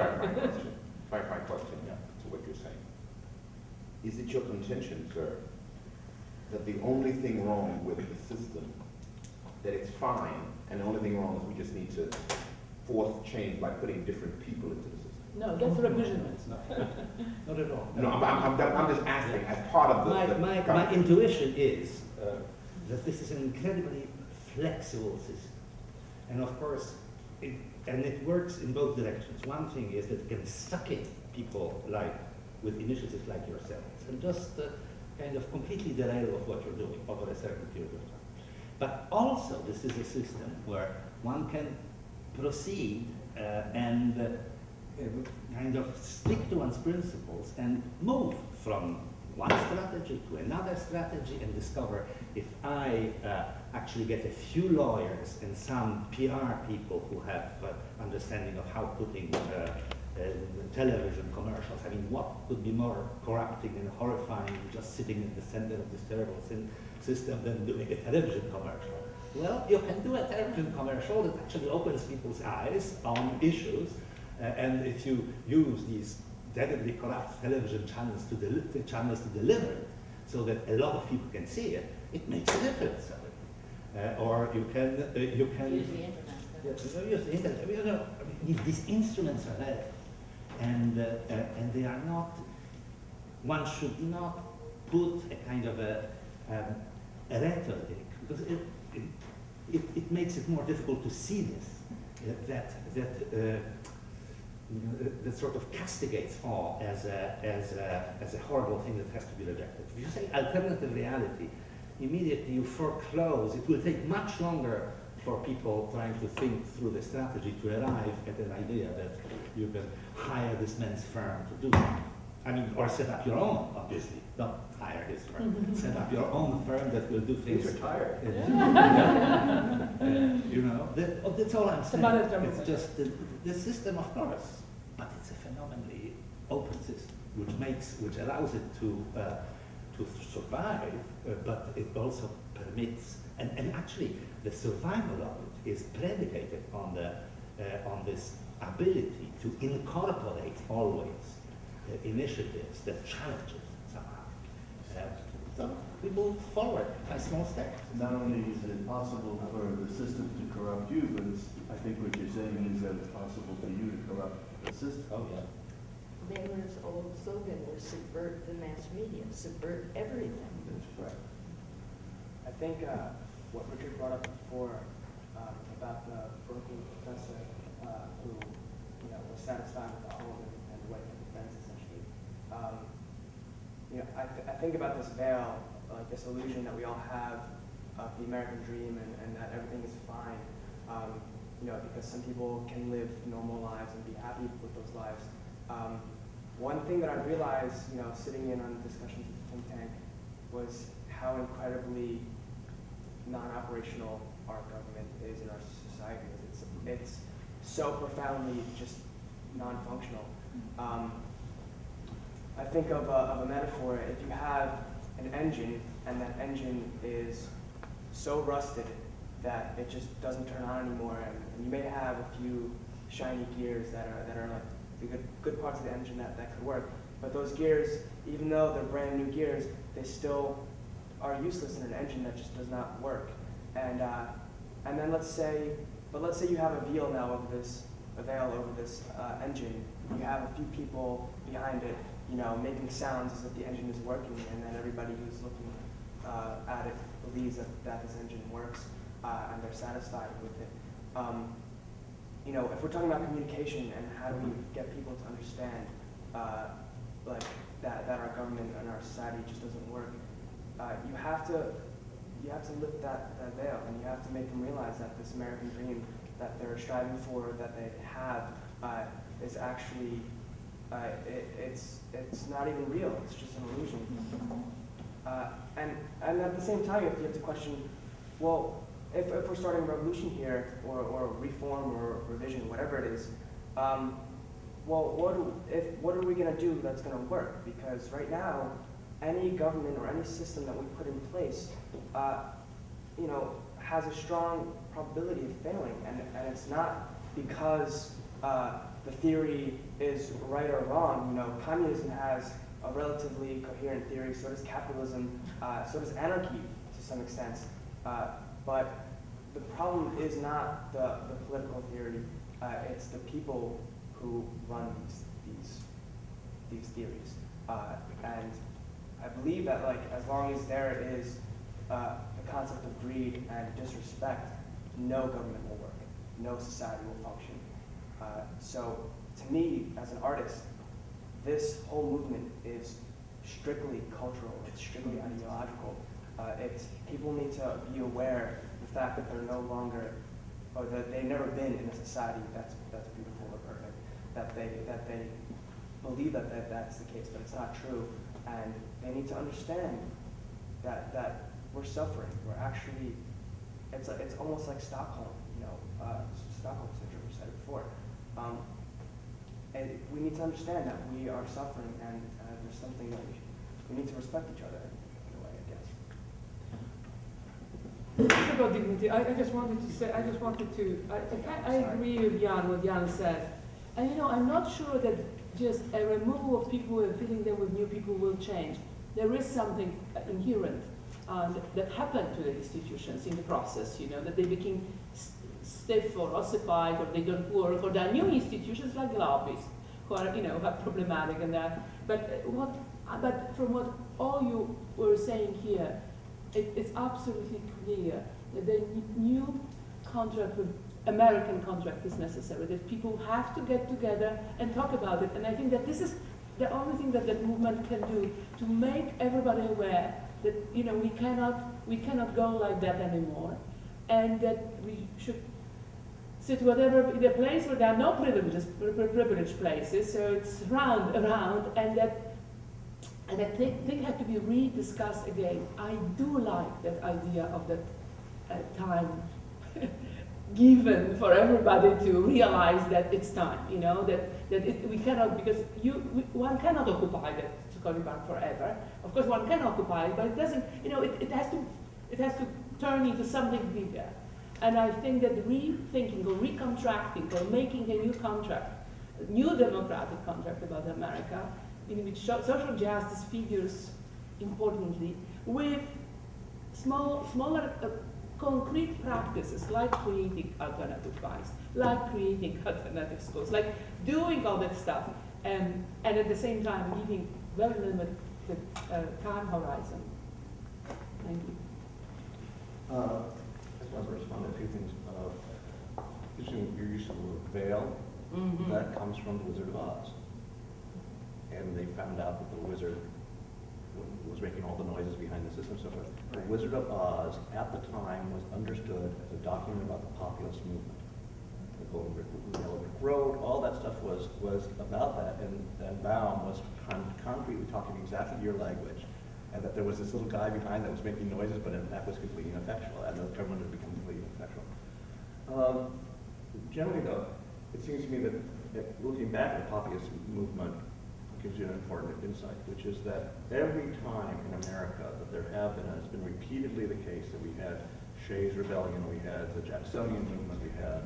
clarifying question to what you're saying. Is it your contention, sir, that the only thing wrong with the system, that it's fine, and the only thing wrong is we just need to force change by putting different people into the system? No, that's revisionist. Not at all. No, I'm just asking as part of the My intuition is that this is an incredibly flexible system. And of course, it works in both directions. One thing is that it can suck in people with initiatives like yourselves and just kind of completely derail of what you're doing over a certain period of time. But also, this is a system where one can proceed and kind of stick to one's principles and move from one strategy to another strategy and discover if I actually get a few lawyers and some PR people who have understanding of how putting television commercials, I mean, what could be more corrupting and horrifying just sitting in the center of this terrible system than doing a television commercial? Well, you can do a television commercial that actually opens people's eyes on issues, and if you use these deadly corrupt television channels to deliver it, so that a lot of people can see it, it makes a difference. Or you can Use the internet. use the internet. You know, I mean, these instruments are there, and they are not. One should not put a kind of a rhetoric, because it makes it more difficult to see this. That sort of castigates all as a horrible thing that has to be rejected. If you say alternative reality, immediately you foreclose. It will take much longer for people trying to think through the strategy to arrive at an idea that you can hire this man's firm to do something. I mean, or set up your own, obviously. Don't hire his firm. Set up your own firm that will do things. He's retired. You know, that's all I'm saying. It's just the system, of course, but it's a phenomenally open system, which allows it to survive, but it also permits, and actually the survival of it is predicated on this ability to incorporate always initiatives that challenge it somehow. So we move forward by small steps. Not only is it possible for the system to corrupt you, but I think what you're saying is that it's possible for you to corrupt the system. Oh, yeah. Mailer's old slogan was subvert the mass media, subvert everything. That's correct. I think what Richard brought up before about the Berkeley professor who was satisfied with the home and the white defense essentially. I think about this veil, like this illusion that we all have of the American dream and that everything is fine. Because some people can live normal lives and be happy with those lives. One thing that I realized, sitting in on discussions with the think tank, was how incredibly non-operational our government is in our society. It's so profoundly just non-functional. I think of a metaphor. If you have an engine and that engine is so rusted that it just doesn't turn on anymore, and you may have a few shiny gears that are like the good parts of the engine that could work, but those gears, even though they're brand new gears, they still are useless in an engine that just does not work. And then let's say you have a veil now over this engine. You have a few people behind it, making sounds as if the engine is working, and then everybody who's looking at it believes that this engine works, and they're satisfied with it. If we're talking about communication and how do we get people to understand, like that our government and our society just doesn't work, you have to lift that veil, and you have to make them realize that this American dream that they're striving for, that they have, is actually it's not even real. It's just an illusion. And at the same time, you have to question, well, if we're starting a revolution here, or reform, or revision, whatever it is, well, what are we going to do that's going to work? Because right now, any government or any system that we put in place, has a strong probability of failing, and it's not because the theory is right or wrong. Communism has a relatively coherent theory. So does capitalism. So does anarchy to some extent. But the problem is not the political theory. It's the people who run these theories. And I believe that as long as there is the concept of greed and disrespect, no government will work. No society will function. So to me, as an artist, this whole movement is strictly cultural, it's strictly ideological. It's, people need to be aware of the fact that they're no longer, or that they've never been in a society that's beautiful or perfect, that they believe that that's the case, but it's not true. And they need to understand that we're suffering. We're actually, it's almost like Stockholm, Stockholm syndrome, we said it before. And we need to understand that we are suffering, and there's something that we need to respect each other in a way, I guess. It's about dignity. I just wanted to say, I agree with Jan, what Jan said. And I'm not sure that just a removal of people and filling them with new people will change. There is something inherent that happened to the institutions in the process, that they became stiff or ossified, or they don't work, or there are new institutions like lobbyists who are, are problematic and that. But from what all you were saying here, it's absolutely clear that the new contract with American contract is necessary, that people have to get together and talk about it. And I think that this is the only thing that that movement can do, to make everybody aware that we cannot go like that anymore, and that we should sit whatever the place where there are no privileged places, so it's round, and that thing had to be rediscussed again. I do like that idea of that time given for everybody to realize that it's time, we cannot, because one cannot occupy that Park forever. Of course, one can occupy it, but it doesn't, it has to turn into something bigger. And I think that rethinking or recontracting or making a new contract, a new democratic contract about America, in which social justice figures importantly, with smaller concrete practices like creating alternative bikes, like creating alternative schools, like doing all that stuff, and at the same time giving very limited time horizon. Thank you. I just want to respond to a few things. Using your use of the word veil, that comes from the Wizard of Oz. And they found out that the wizard was making all the noises behind the system. So the Wizard of Oz, at the time, was understood as a document about the populist movement. The Golden Brick Road, all that stuff was about that, and Baum was concretely talking exactly your language, and that there was this little guy behind that was making noises, but that was completely ineffectual, and everyone had become completely ineffectual. Generally, though, it seems to me that looking back at the populist movement gives you an important insight, which is that every time in America that there have been, and it's been repeatedly the case, that we had Shays' Rebellion, we had the Jacksonian movement, we had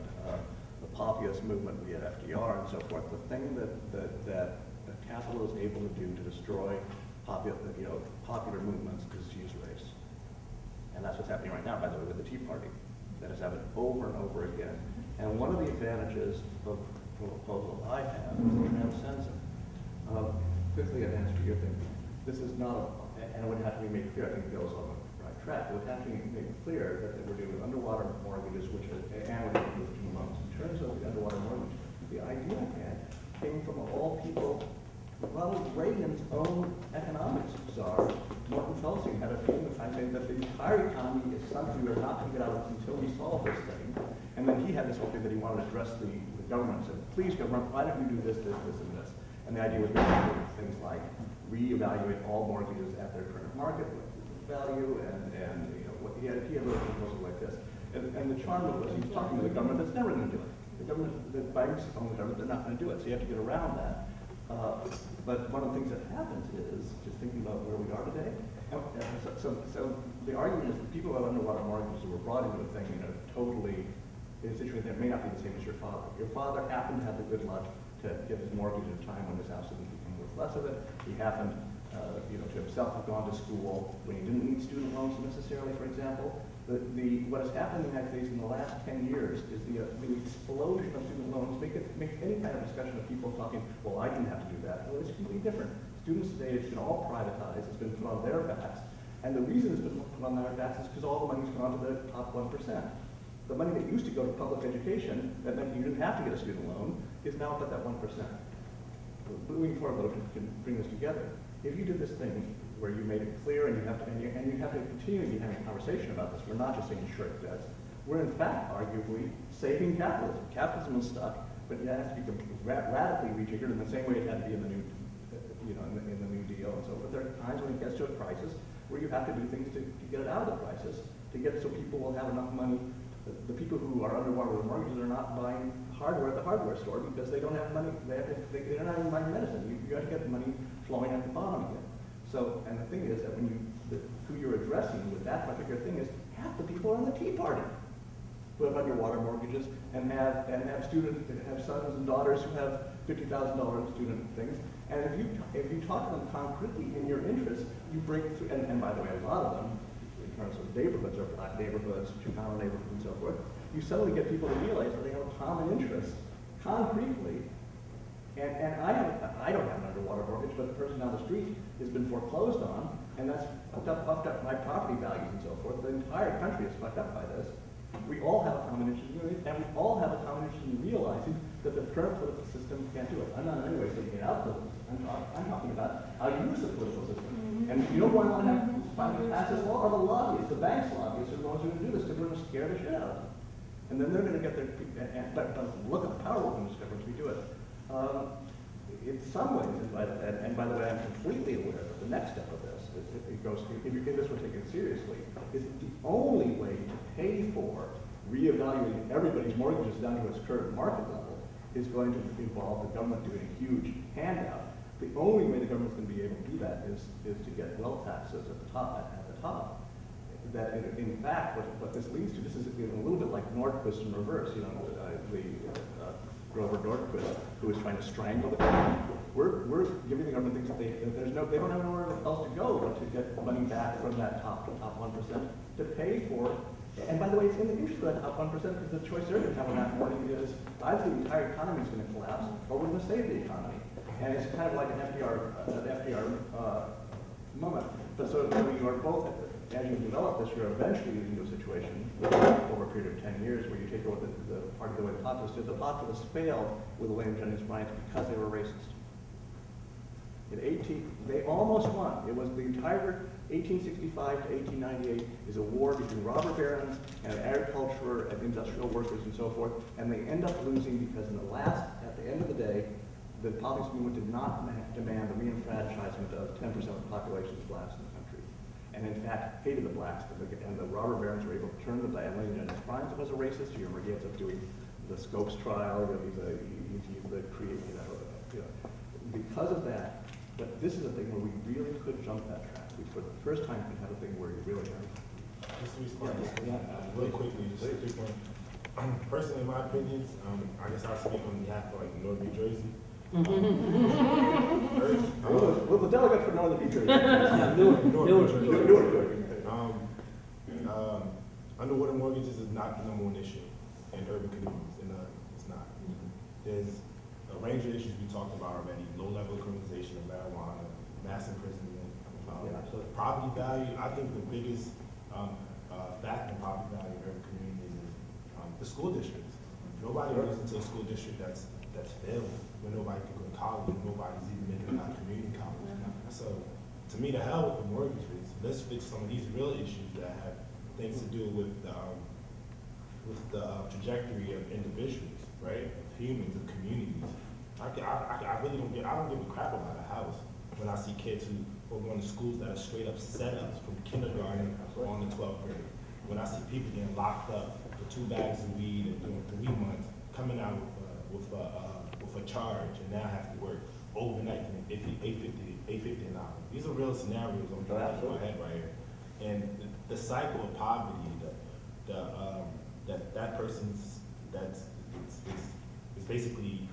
the populist movement, we had FDR, and so forth. The thing that capital is able to do to destroy popular movements is use race. And that's what's happening right now, by the way, with the Tea Party. That has happened over and over again. And one of the advantages of the proposal I have is it transcends it. Quickly, I'd answer your thing. This is not, and it would have to be made clear, I think Bill's on the right track, it would have to be made clear that we're doing underwater mortgages, and we're doing with student loans. In terms of the underwater mortgage, the idea again came from all people. Ronald Reagan's own economics czar, Morton Felsing, had a thing of saying that the entire economy is something we're not going to get out of until we solve this thing. And then he had this whole thing that he wanted to address the government and said, please government, why don't you do this, this, this, and this? And the idea was basically things like reevaluate all mortgages at their current market value, and he had a little proposal like this. And the charm of it was he was talking to the government that's never going to do it. The banks own the government, they're not going to do it, so you have to get around that. But one of the things that happens is, just thinking about where we are today, so the argument is that people who have underwater mortgages who were brought into a thing, totally in a situation that may not be the same as your father. Your father happened to have the good luck to get his mortgage at a time when his house didn't become worth less of it. He happened, to himself have gone to school when he didn't need student loans necessarily, for example. What has happened in the United States in the last 10 years is the explosion of student loans make any kind of discussion of people talking, well, I didn't have to do that. Well, it's completely different. Students today, it's been all privatized, it's been put on their backs. And the reason it's been put on their backs is because all the money's gone to the top 1%. The money that used to go to public education, that meant you didn't have to get a student loan, is now up at that 1%. Moving forward, though, to bring this together, if you did this thing where you made it clear and you have to continue to be having a conversation about this, we're not just saying short debts, we're in fact arguably saving capitalism. Capitalism is stuck, but it has to be radically rejiggered in the same way it had to be in the new, in the New Deal and so forth. There are times when it gets to a crisis where you have to do things to get it out of the crisis, to get it so people will have enough money. The people who are underwater with mortgages are not buying hardware at the hardware store because they don't have money. They're not even buying medicine. You got to get the money flowing at the bottom again. So, and the thing is that when who you're addressing with that particular thing is half the people are on the Tea Party who have underwater mortgages and have students, have sons and daughters who have $50,000 student things. And if you talk to them concretely in your interests, you break through. And by the way, a lot of them, in terms of neighborhoods or black neighborhoods, Chicano neighborhoods, and so forth, you suddenly get people to realize that they have a common interest concretely. And I don't have an underwater mortgage, but the person down the street has been foreclosed on, and that's fucked up my property values and so forth. The entire country is fucked up by this. We all have a common interest in it, and we all have a common interest in realizing that the current political system can't do it. I'm not in any way saying get out of political system. I'm talking about how to use the political system. And you don't want to have finally pass this law, or the lobbyists, the banks lobbyists are the ones who are going to do this because we're going to scare the shit out of them. And then they're going to get their, but look at the power we're going to discover as we do it. In some ways, and by the way, I'm completely aware that the next step of this, if this were taken seriously, is that the only way to pay for reevaluating everybody's mortgages down to its current market level is going to involve the government doing a huge handout. The only way the government's going to be able to do that is to get wealth taxes at the top. That in fact, what this leads to, this is a little bit like Nordquist in reverse. Grover Nordquist, who is trying to strangle the government. We're giving the government things that they don't have anywhere else to go but to get money back from that top 1% to pay for. And by the way, it's in the interest of that top 1% because the choice they're going to have on that morning is either the entire economy is going to collapse or we're going to save the economy. And it's kind of like an FDR moment. But so when you are both, as you develop this, you're eventually leading to a situation over a period of 10 years where you take over the part of the way the populace did. The populace failed with William Jennings Bryan because they were racist. They almost won. It was the entire 1865 to 1898 is a war between robber barons and agriculture and industrial workers and so forth, and they end up losing because at the end of the day, the populist movement did not demand the reenfranchisement of 10% of the population of blacks in the country. And in fact, hated the blacks, and the robber barons were able to turn the blame. William Jennings Bryan was a racist. He ends up doing the Scopes trial. Because of that. But this is a thing where we really could jump that track. We, for the first time, could have a thing where you really are. Just to respond really quickly, just a quick one. Personally, in my opinions, I guess I'll speak on behalf of North New Jersey. Well, the delegate for Northern New Jersey. Newark, New Jersey. Newark. Underwater mortgages is not the number one issue in urban communities. It's not. There's a range of issues we talked about already: low-level criminalization of marijuana, mass imprisonment, property value. I think the biggest factor in property value in urban communities is the school districts. Nobody goes into a school district that's failing, where nobody can go to college, and nobody's even making it out of community college. So, to me, the hell with the mortgage rates. Let's fix some of these real issues that have things to do with the trajectory of individuals, right? Of humans, of communities. I really don't give a crap about a house when I see kids who are going to schools that are straight up setups from kindergarten on to 12th grade. When I see people getting locked up for 2 bags of weed and doing 3 months, coming out with a charge, and now have to work overnight to make $850 an hour. These are real scenarios I'm trying to in my head right here. And the cycle of poverty that person's is basically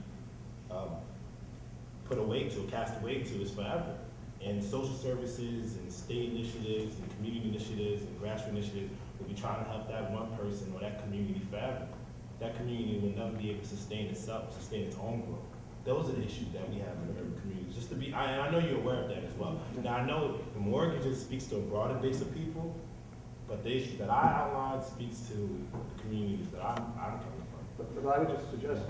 put away to, cast away to, is forever. And social services and state initiatives and community initiatives and grassroots initiatives will be trying to help that one person or that community forever. That community will never be able to sustain itself, sustain its own growth. Those are the issues that we have in urban communities. Just to be, I know you're aware of that as well. Now I know the mortgages speaks to a broader base of people, but the issue that I outlined speaks to the communities that I'm coming from. But I would just suggest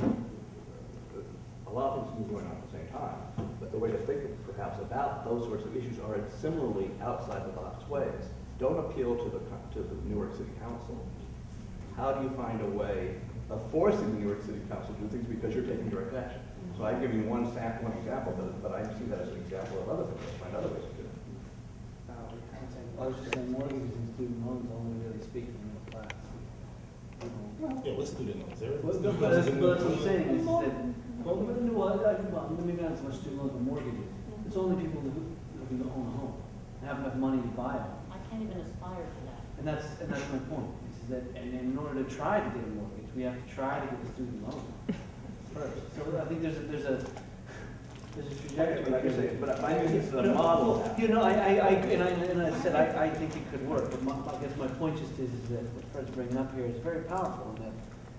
a lot of things going on at the same time, but the way to think perhaps about those sorts of issues are in similarly outside the box ways. Don't appeal to the New York City Council. How do you find a way of forcing the New York City Council to do things because you're taking direct action? So I've given you one example, but I see that as an example of other things. Find other ways to do it. I was just saying mortgages and student loans only really speak to middle class. Yeah, what's student loans? But that's what I'm saying, is that, well, maybe not as much student loans, but mortgages. It's only people who looking to own a home, and have enough money to buy a home. I can't even aspire to that. And that's my point, is that, and in order to try to get a mortgage, we have to try to get a student loan first. So I think there's a trajectory. Like I say, but I think it's a model. You know, I said, I think it could work, but I guess my point just is that what Fred's bringing up here is very powerful, in that,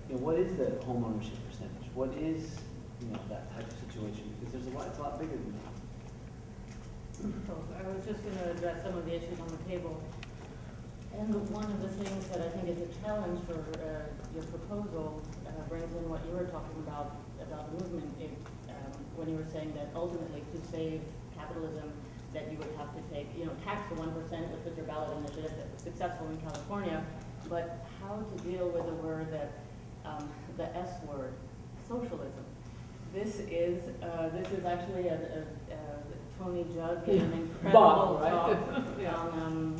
you know, what is the home ownership percentage? What is, you know, that type of situation? Because it's a lot bigger than that. So I was just going to address some of the issues on the table. And one of the things that I think is a challenge for your proposal brings in what you were talking about the movement. When you were saying that ultimately to save capitalism, that you would have to take, you know, tax the 1%, which was your ballot initiative that was successful in California, but how to deal with the word that, the S word, socialism. This is actually a Tony Judd gave an incredible Bob, right? talk on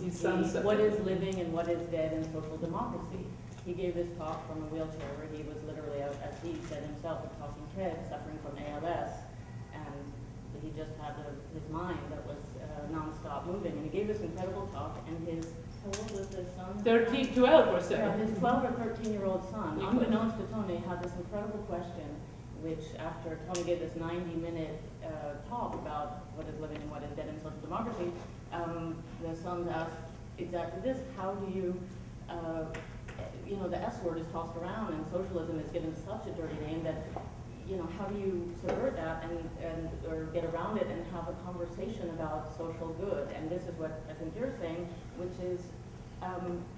what is living and what is dead in social democracy. He gave this talk from a wheelchair where he was literally, as he said himself, a talking head suffering from ALS, and he just had his mind that was nonstop moving. And he gave this incredible talk, and his, how old was his son? 12%. Yeah, his 12 or 13-year-old son, unbeknownst to Tony, had this incredible question, which after Tony gave this 90-minute talk about what is living and what is dead in social democracy, the son asked exactly this: how do you, you know, the S word is tossed around and socialism is given such a dirty name that, you know, how do you subvert that and or get around it and have a conversation about social good? And this is what I think you're saying, which is,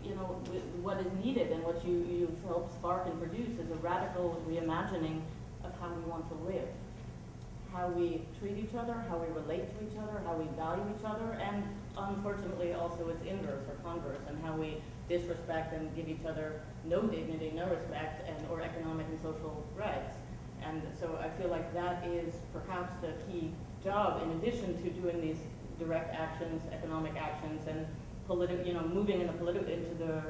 you know, what is needed and what you've helped spark and produce is a radical reimagining of how we want to live, how we treat each other, how we relate to each other, how we value each other, and unfortunately also its inverse or converse, and how we disrespect and give each other no dignity, no respect, and or economic and social rights. And so I feel like that is perhaps the key job, in addition to doing these direct actions, economic actions, and you know, moving into the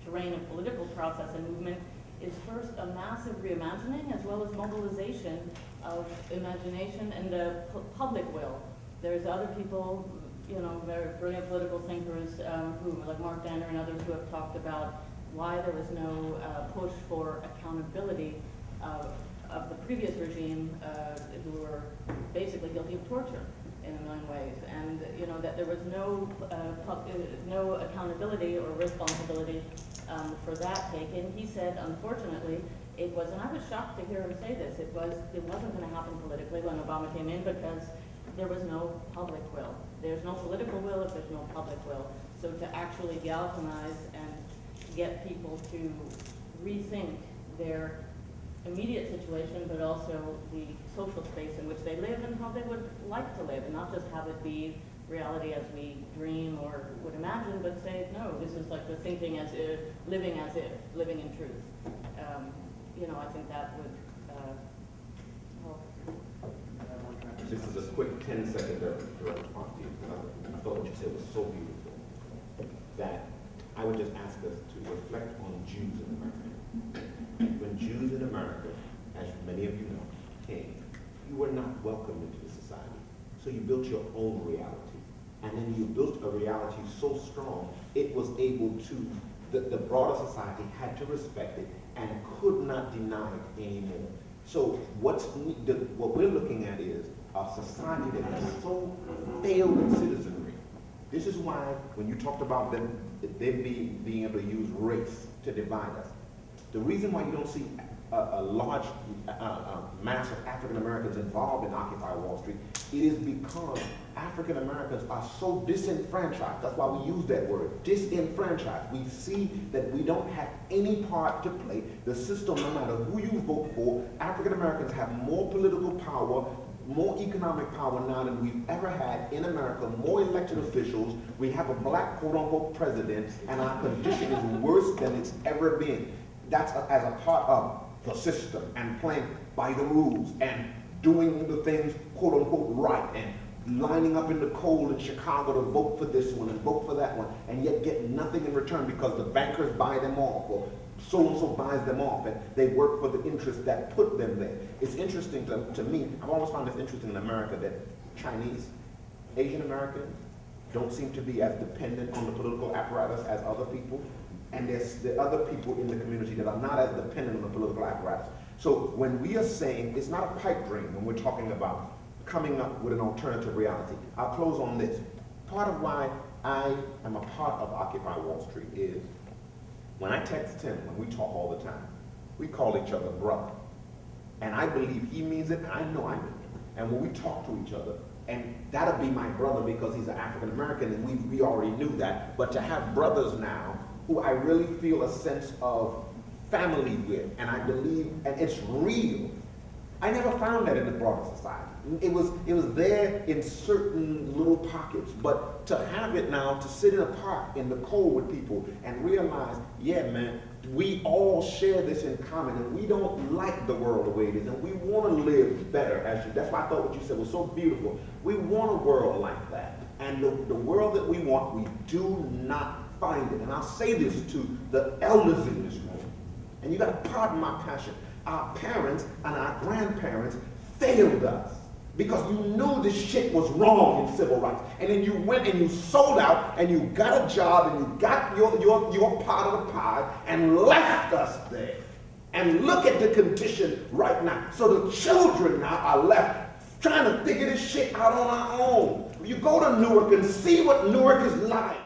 terrain of political process and movement, is first a massive reimagining as well as mobilization of imagination and the public will. There's other people, you know, very brilliant political thinkers who, like Mark Danner and others, who have talked about why there was no push for accountability of the previous regime, who were basically guilty of torture in a million ways, and you know that there was no accountability or responsibility for that taken. He said, unfortunately, it was, and I was shocked to hear him say this, it wasn't going to happen politically when Obama came in, because there was no public will. There's no political will if there's no public will. So to actually galvanize and get people to rethink their immediate situation, but also the social space in which they live and how they would like to live, and not just have it be reality as we dream or would imagine, but say, no, this is like the thinking as if, living in truth. You know, I think that would help. This is a quick 10-second response to you, because I thought what you said was so beautiful that I would just ask us to reflect on Jews in America. When Jews in America, as many of you know, came, you were not welcomed into the society. So you built your own reality. And then you built a reality so strong, it was able to, the broader society had to respect it and could not deny it anymore. So what we're looking at is a society that has so failed in citizenry. This is why when you talked about them being able to use race to divide us, the reason why you don't see a large mass of African Americans involved in Occupy Wall Street It is because African Americans are so disenfranchised. That's why we use that word, disenfranchised. We see that we don't have any part to play. The system, no matter who you vote for, African Americans have more political power, more economic power now than we've ever had in America, more elected officials. We have a black quote-unquote president, and our condition is worse than it's ever been. That's as a part of the system and playing by the rules and doing the things quote-unquote right and lining up in the cold in Chicago to vote for this one and vote for that one, and yet get nothing in return because the bankers buy them off, or so-and-so buys them off, and they work for the interests that put them there. It's interesting to me, I've always found this interesting in America, that Chinese, Asian Americans don't seem to be as dependent on the political apparatus as other people, and there's the other people in the community that are not as dependent on the political apparatus. So when we are saying, it's not a pipe dream when we're talking about coming up with an alternative reality. I'll close on this. Part of why I am a part of Occupy Wall Street is, when I text him, when we talk all the time, we call each other brother. And I believe he means it, and I know I mean it. And when we talk to each other, and that'll be my brother because he's an African American, and we already knew that, but to have brothers now who I really feel a sense of family with, and I believe, and it's real. I never found that in the broader society. It was there in certain little pockets, but to have it now, to sit in a park in the cold with people and realize, yeah, man, we all share this in common, and we don't like the world the way it is, and we want to live better. That's why I thought what you said was so beautiful. We want a world like that, and the world that we want, we do not find it. And I'll say this to the elders in this room, and you got to pardon my passion. Our parents and our grandparents failed us because you knew this shit was wrong in civil rights. And then you went and you sold out and you got a job and you got your part of the pie and left us there. And look at the condition right now. So the children now are left trying to figure this shit out on our own. You go to Newark and see what Newark is like.